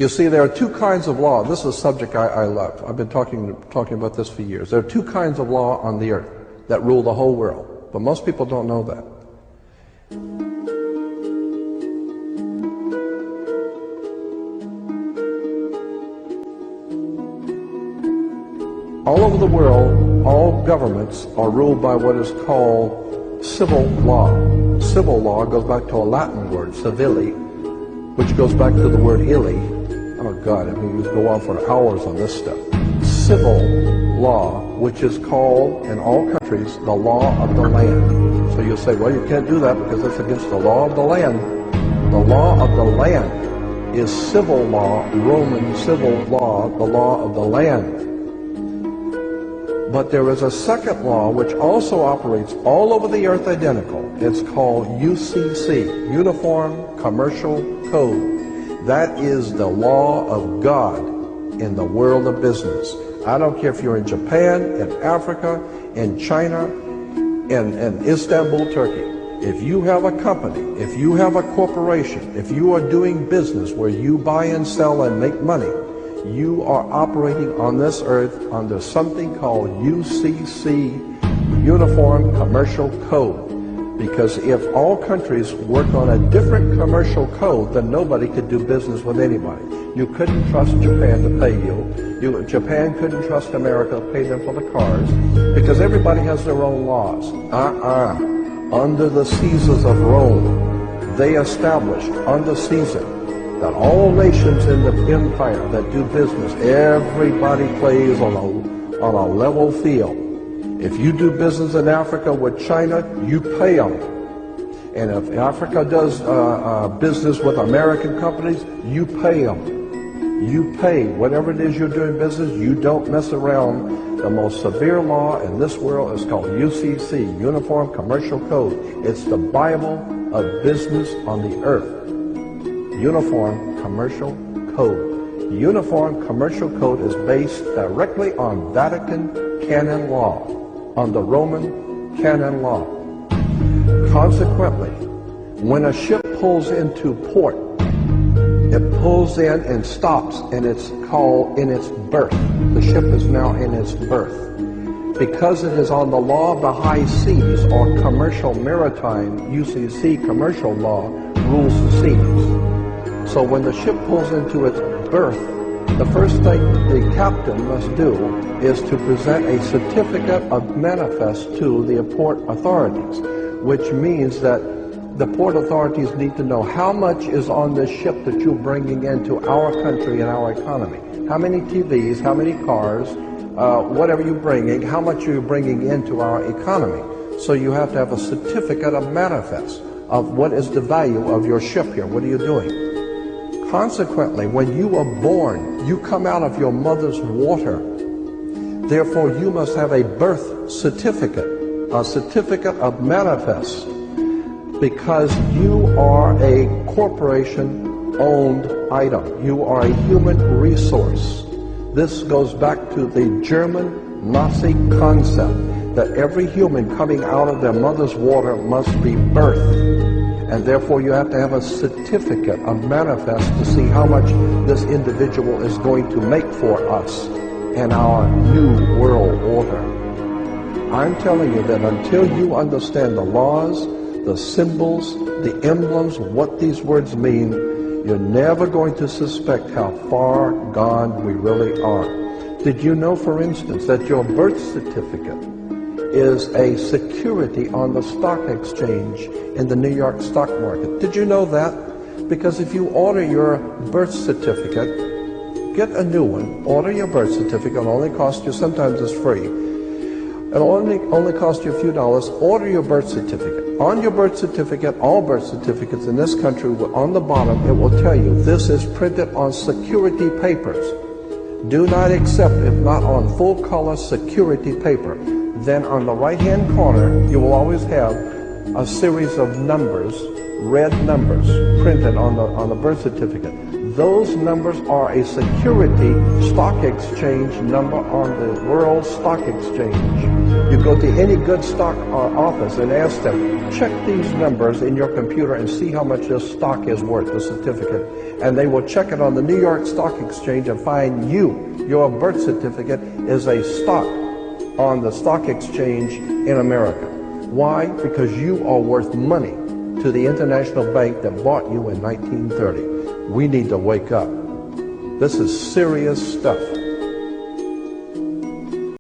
You see, there are two kinds of law. This is a subject I love. I've been talking about this for years. There are two kinds of law on the earth that rule the whole world, but most people don't know that. All over the world, all governments are ruled by what is called civil law. Civil law goes back to a Latin word, civili, which goes back to the word illi. Oh God, I mean, we could go on for hours on this stuff. Civil law, which is called in all countries the law of the land. So you'll say, well, you can't do that because that's against the law of the land. The law of the land is civil law, Roman civil law, the law of the land. But there is a second law which also operates all over the earth identical. It's called UCC, Uniform Commercial Code. That is the law of God in the world of business. I don't care if you're in Japan, in Africa, in China, in Istanbul, Turkey. If you have a company, if you have a corporation, if you are doing business where you buy and sell and make money, you are operating on this earth under something called UCC, Uniform Commercial Code. Because if all countries worked on a different commercial code, then nobody could do business with anybody. You couldn't trust Japan to pay you. Japan couldn't trust America to pay them for the cars, because everybody has their own laws. Under the Caesars of Rome, they established under Caesar that all nations in the empire that do business, everybody plays on a level field. If you do business in Africa with China, you pay them. And if Africa does business with American companies, you pay them. You pay. Whatever it is you're doing business, you don't mess around. The most severe law in this world is called UCC, Uniform Commercial Code. It's the Bible of business on the earth. Uniform Commercial Code. Uniform Commercial Code is based directly on Vatican canon law, on the Roman canon law. Consequently, when a ship pulls into port, it pulls in and stops, and it's called in its berth. The ship is now in its berth. Because it is on the law of the high seas, or commercial maritime, UCC commercial law, rules the seas. So when the ship pulls into its berth, the first thing the captain must do is to present a certificate of manifest to the port authorities, which means that the port authorities need to know how much is on this ship that you're bringing into our country and our economy. How many TVs, how many cars, whatever you're bringing, how much are you bringing into our economy. So you have to have a certificate of manifest of what is the value of your ship here. What are you doing? Consequently, when you are born, you come out of your mother's water. Therefore, you must have a birth certificate, a certificate of manifest, because you are a corporation-owned item. You are a human resource. This goes back to the German Nazi concept that every human coming out of their mother's water must be birthed. And therefore you have to have a certificate of manifest to see how much this individual is going to make for us in our new world order. I'm telling you that until you understand the laws, the symbols, the emblems, what these words mean, you're never going to suspect how far gone we really are. Did you know, for instance, that your birth certificate is a security on the stock exchange in the New York stock market? Did you know that? Because if you order your birth certificate, get a new one, order your birth certificate, it'll only cost you, sometimes it's free, it'll only cost you a few dollars. Order your birth certificate. On your birth certificate, all birth certificates in this country, on the bottom, it will tell you this is printed on security papers. Do not accept if not on full color security paper. Then on the right-hand corner, you will always have a series of numbers, red numbers, printed on the birth certificate. Those numbers are a security stock exchange number on the World Stock Exchange. You go to any good stock office and ask them, check these numbers in your computer and see how much this stock is worth, the certificate. And they will check it on the New York Stock Exchange and find your birth certificate is a stock on the stock exchange in America. Why? Because you are worth money to the international bank that bought you in 1930. We need to wake up. This is serious stuff.